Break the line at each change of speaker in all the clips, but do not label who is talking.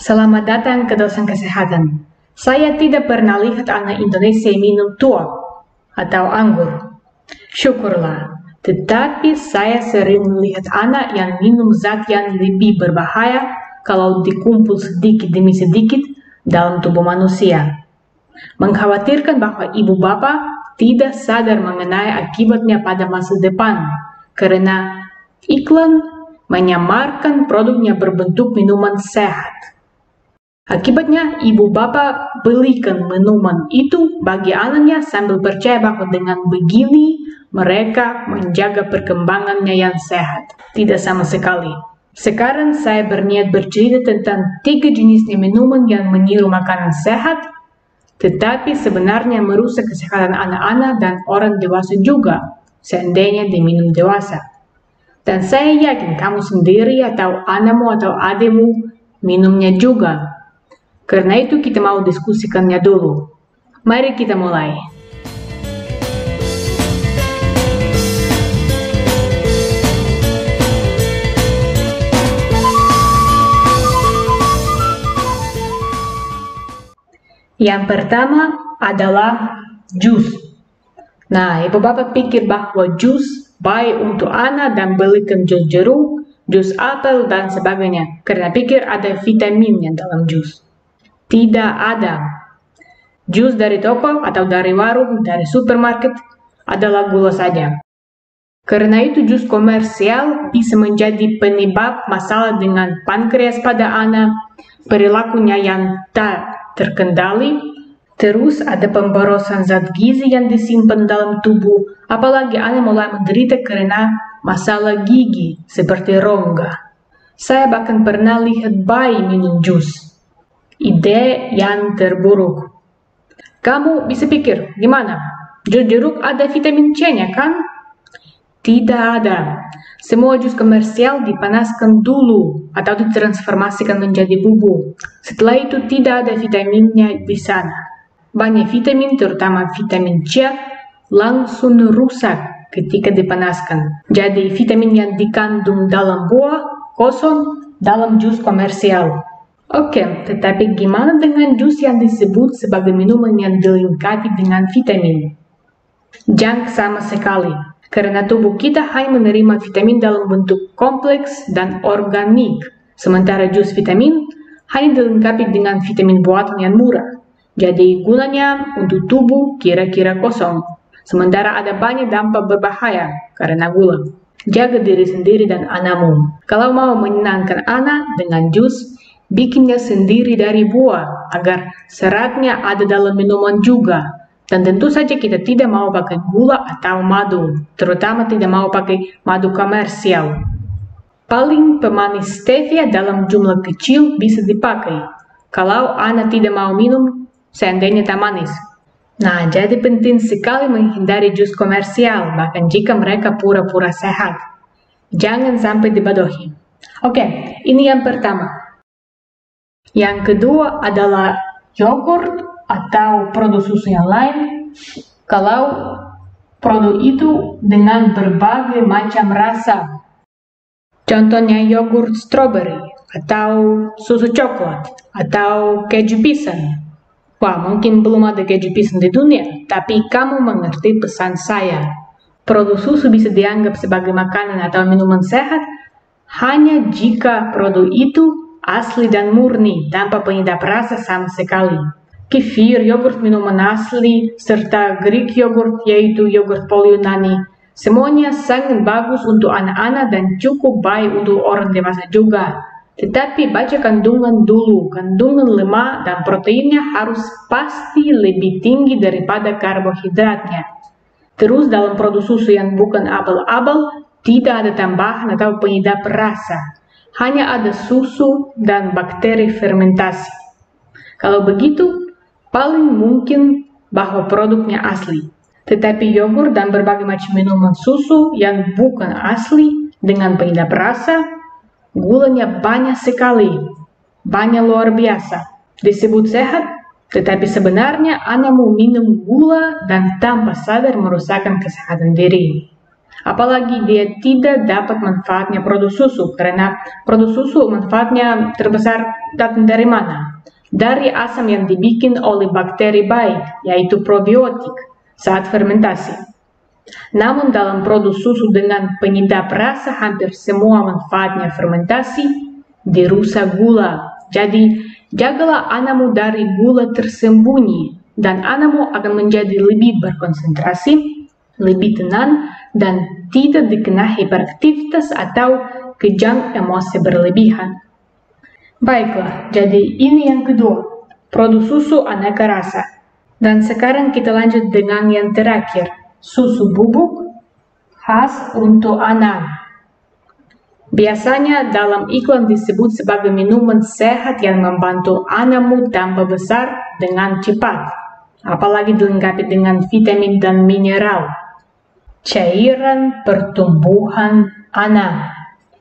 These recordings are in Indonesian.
Selamat datang ke Dosen Kesehatan. Saya tidak pernah lihat anak Indonesia minum tuak atau anggur. Syukurlah, tetapi saya sering melihat anak yang minum zat yang lebih berbahaya kalau dikumpul sedikit demi sedikit dalam tubuh manusia. Mengkhawatirkan bahwa ibu bapak tidak sadar mengenai akibatnya pada masa depan karena iklan menyamarkan produknya berbentuk minuman sehat. Akibatnya, ibu bapak belikan minuman itu bagi anaknya sambil percaya bahwa dengan begini mereka menjaga perkembangannya yang sehat. Tidak sama sekali. Sekarang saya berniat bercerita tentang 3 jenisnya minuman yang meniru makanan sehat, tetapi sebenarnya merusak kesehatan anak-anak dan orang dewasa juga, seandainya diminum dewasa. Dan saya yakin kamu sendiri atau anakmu atau adikmu minumnya juga. Karena itu kita mau diskusikannya dulu. Mari kita mulai. Yang pertama adalah jus. Nah, ibu bapak pikir bahwa jus baik untuk anak dan belikan jus jeruk, jus apel dan sebagainya. Karena pikir ada vitaminnya dalam jus. Tidak ada. Jus dari toko atau dari warung, dari supermarket adalah gula saja. Karena itu jus komersial bisa menjadi penyebab masalah dengan pankreas pada anak, perilakunya yang tak terkendali, terus ada pemborosan zat gizi yang disimpan dalam tubuh, apalagi anak mulai menderita karena masalah gigi seperti rongga. Saya bahkan pernah lihat bayi minum jus. Ide yang terburuk. Kamu bisa pikir, gimana? Jus jeruk ada vitamin C-nya kan? Tidak ada. Semua jus komersial dipanaskan dulu atau ditransformasikan menjadi bubuk. Setelah itu tidak ada vitaminnya di sana. Banyak vitamin, terutama vitamin C, langsung rusak ketika dipanaskan. Jadi vitamin yang dikandung dalam buah kosong dalam jus komersial. Oke, tetapi gimana dengan jus yang disebut sebagai minuman yang dilengkapi dengan vitamin? Junk sama sekali, karena tubuh kita hanya menerima vitamin dalam bentuk kompleks dan organik, sementara jus vitamin hanya dilengkapi dengan vitamin buatan yang murah. Jadi gunanya untuk tubuh kira-kira kosong, sementara ada banyak dampak berbahaya karena gula. Jaga diri sendiri dan anakmu. Kalau mau menyenangkan anak dengan jus, bikinnya sendiri dari buah agar seratnya ada dalam minuman juga. Dan tentu saja kita tidak mau pakai gula atau madu, terutama tidak mau pakai madu komersial. Paling pemanis stevia dalam jumlah kecil bisa dipakai. Kalau anak tidak mau minum, seandainya tak manis. Nah, jadi penting sekali menghindari jus komersial, bahkan jika mereka pura-pura sehat. Jangan sampai dibodohi. Oke, ini yang pertama. Yang kedua adalah yogurt atau produk susu yang lain. Kalau produk itu dengan berbagai macam rasa. Contohnya yogurt strawberry atau susu coklat atau keju pisang. Wah, mungkin belum ada keju pisang di dunia, tapi kamu mengerti pesan saya. Produk susu bisa dianggap sebagai makanan atau minuman sehat hanya jika produk itu asli dan murni, tanpa penyedap rasa sama sekali. Kefir, yogurt minuman asli, serta Greek yogurt yaitu yogurt Polyunani, semuanya sangat bagus untuk anak-anak dan cukup baik untuk orang dewasa juga. Tetapi baca kandungan dulu, kandungan lemak dan proteinnya harus pasti lebih tinggi daripada karbohidratnya. Terus dalam produk susu yang bukan abal-abal, tidak ada tambahan atau penyedap rasa. Hanya ada susu dan bakteri fermentasi. Kalau begitu, paling mungkin bahwa produknya asli. Tetapi yogurt dan berbagai macam minuman susu yang bukan asli dengan penyedap rasa, gulanya banyak sekali, banyak luar biasa. Disebut sehat, tetapi sebenarnya anakmu minum gula dan tanpa sadar merusakkan kesehatan diri. Apalagi dia tidak dapat manfaatnya produk susu, karena produk susu manfaatnya terbesar datang dari mana? Dari asam yang dibikin oleh bakteri baik, yaitu probiotik, saat fermentasi. Namun dalam produk susu dengan penyedap rasa hampir semua manfaatnya fermentasi dirusak gula. Jadi, jagalah anakmu dari gula tersembunyi, dan anakmu akan menjadi lebih berkonsentrasi, lebih tenang, dan tidak dikena hiperaktivitas atau kejang emosi berlebihan. Baiklah, jadi ini yang kedua, produk susu aneka rasa. Dan sekarang kita lanjut dengan yang terakhir, susu bubuk khas untuk anak. Biasanya dalam iklan disebut sebagai minuman sehat yang membantu anakmu tambah besar dengan cepat, apalagi dilengkapi dengan vitamin dan mineral. Cairan pertumbuhan anak.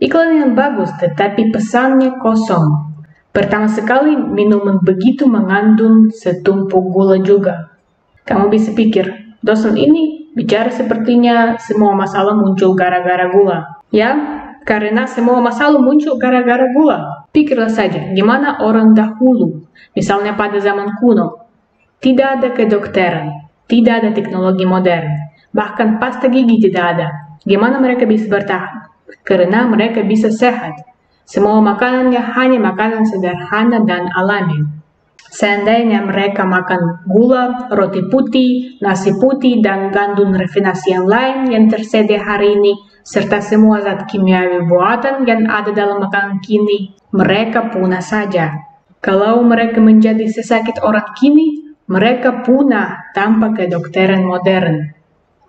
Iklan yang bagus, tetapi pesannya kosong. Pertama sekali, minuman begitu mengandung setumpuk gula juga. Kamu bisa pikir, dosen ini bicara sepertinya semua masalah muncul gara-gara gula. Ya, karena semua masalah muncul gara-gara gula. Pikirlah saja, gimana orang dahulu, misalnya pada zaman kuno, tidak ada kedokteran, tidak ada teknologi modern. Bahkan pasta gigi tidak ada. Gimana mereka bisa bertahan? Karena mereka bisa sehat. Semua makanannya hanya makanan sederhana dan alami. Seandainya mereka makan gula, roti putih, nasi putih, dan gandum rafinasi yang lain yang tersedia hari ini, serta semua zat kimiawi buatan yang ada dalam makanan kini, mereka punah saja. Kalau mereka menjadi sesakit orang kini, mereka punah tanpa kedokteran modern.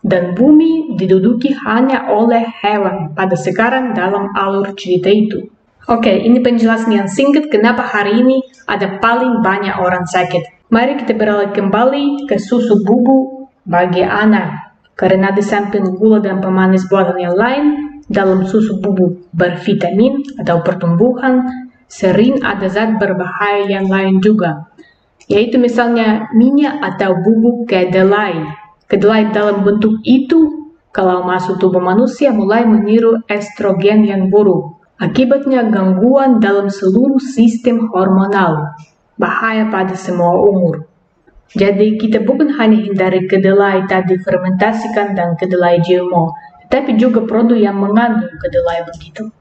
Dan bumi diduduki hanya oleh hewan pada sekarang dalam alur cerita itu. Oke, ini penjelasan yang singkat kenapa hari ini ada paling banyak orang sakit. Mari kita beralih kembali ke susu bubuk bagi anak. Karena di samping gula dan pemanis buatan yang lain, dalam susu bubuk bervitamin atau pertumbuhan, sering ada zat berbahaya yang lain juga. Yaitu misalnya minyak atau bubuk kedelai. Kedelai dalam bentuk itu, kalau masuk tubuh manusia mulai meniru estrogen yang buruk. Akibatnya gangguan dalam seluruh sistem hormonal. Bahaya pada semua umur. Jadi kita bukan hanya hindari kedelai tadi fermentasikan dan kedelai GMO, tetapi juga produk yang mengandung kedelai begitu.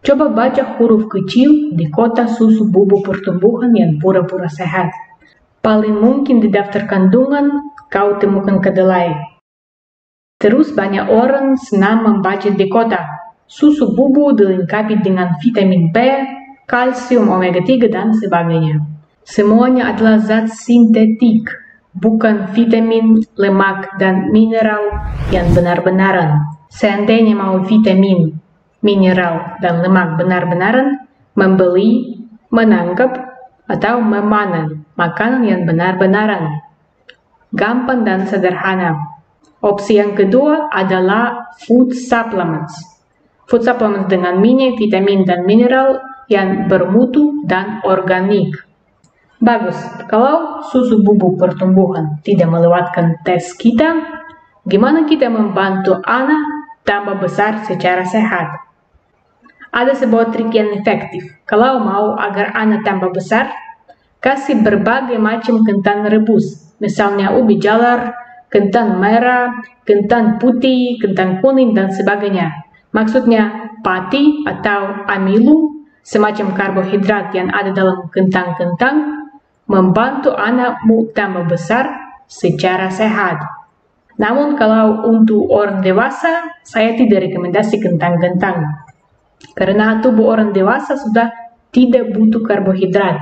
Coba baca huruf kecil di kotak susu bubuk pertumbuhan yang pura-pura sehat. Paling mungkin di daftar kandungan kau temukan kedelai. Terus banyak orang senang membaca di kotak. Susu bubuk dilengkapi dengan vitamin B, kalsium omega 3 dan sebagainya. Semuanya adalah zat sintetik, bukan vitamin, lemak, dan mineral yang benar-benaran. Seandainya mau vitamin, mineral, dan lemak benar-benaran, membeli, menangkap, atau memanen makanan yang benar-benaran. Gampang dan sederhana. Opsi yang kedua adalah food supplements. Food supplements dengan minyak, vitamin, dan mineral yang bermutu dan organik. Bagus, kalau susu bubuk pertumbuhan tidak melewatkan tes kita, gimana kita membantu anak tambah besar secara sehat? Ada sebuah trik yang efektif. Kalau mau agar anak tambah besar, kasih berbagai macam kentang rebus. Misalnya ubi jalar, kentang merah, kentang putih, kentang kuning, dan sebagainya. Maksudnya, pati atau amilu, semacam karbohidrat yang ada dalam kentang-kentang, membantu anakmu tambah besar secara sehat. Namun kalau untuk orang dewasa, saya tidak rekomendasi kentang-kentang. Karena tubuh orang dewasa sudah tidak butuh karbohidrat.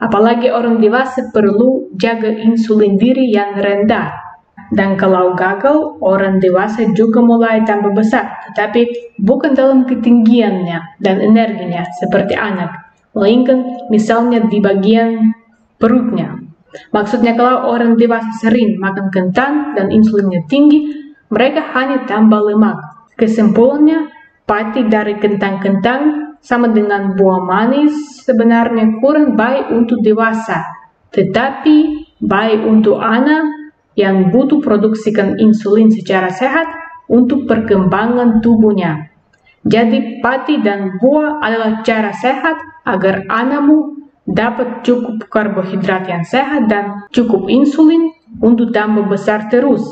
Apalagi orang dewasa perlu jaga insulin diri yang rendah. Dan kalau gagal, orang dewasa juga mulai tambah besar, tetapi bukan dalam ketinggiannya dan energinya seperti anak, melainkan misalnya di bagian perutnya. Maksudnya kalau orang dewasa sering makan kentang dan insulinnya tinggi, mereka hanya tambah lemak. Kesimpulannya, pati dari kentang-kentang sama dengan buah manis sebenarnya kurang baik untuk dewasa, tetapi baik untuk anak yang butuh produksikan insulin secara sehat untuk perkembangan tubuhnya. Jadi pati dan buah adalah cara sehat agar anakmu dapat cukup karbohidrat yang sehat dan cukup insulin untuk tambah besar terus.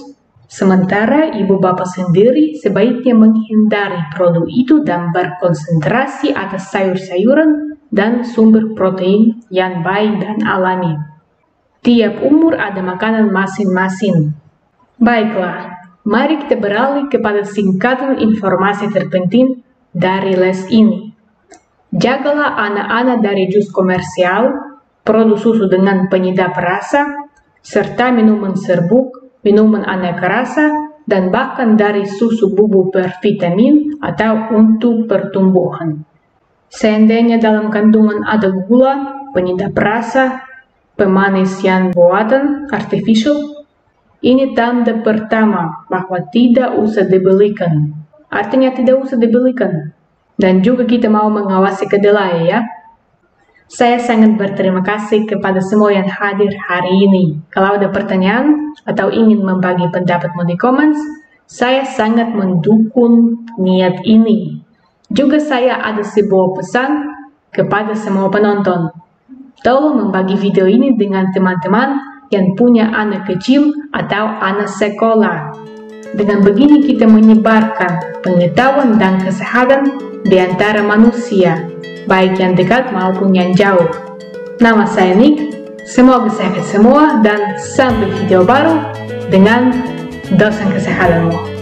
Sementara ibu bapak sendiri sebaiknya menghindari produk itu dan berkonsentrasi atas sayur-sayuran dan sumber protein yang baik dan alami. Tiap umur ada makanan masing-masing. Baiklah, mari kita beralih kepada singkatan informasi terpenting dari les ini. Jagalah anak-anak dari jus komersial, produk susu dengan penyedap rasa, serta minuman serbuk, minuman aneka rasa, dan bahkan dari susu bubuk bervitamin atau untuk pertumbuhan. Seandainya dalam kandungan ada gula, penyedap rasa, pemanis yang buatan artificial, ini tanda pertama bahwa tidak usah dibelikan. Artinya tidak usah dibelikan. Dan juga kita mau mengawasi kedelai ya. Saya sangat berterima kasih kepada semua yang hadir hari ini. Kalau ada pertanyaan atau ingin membagi pendapatmu di komen, saya sangat mendukung niat ini. Juga saya ada sebuah pesan kepada semua penonton. Tolong membagi video ini dengan teman-teman yang punya anak kecil atau anak sekolah. Dengan begini kita menyebarkan pengetahuan dan kesehatan di antara manusia, baik yang dekat maupun yang jauh. Nama saya Nick, semoga sehat semua dan sampai video baru dengan dosen kesehatanmu.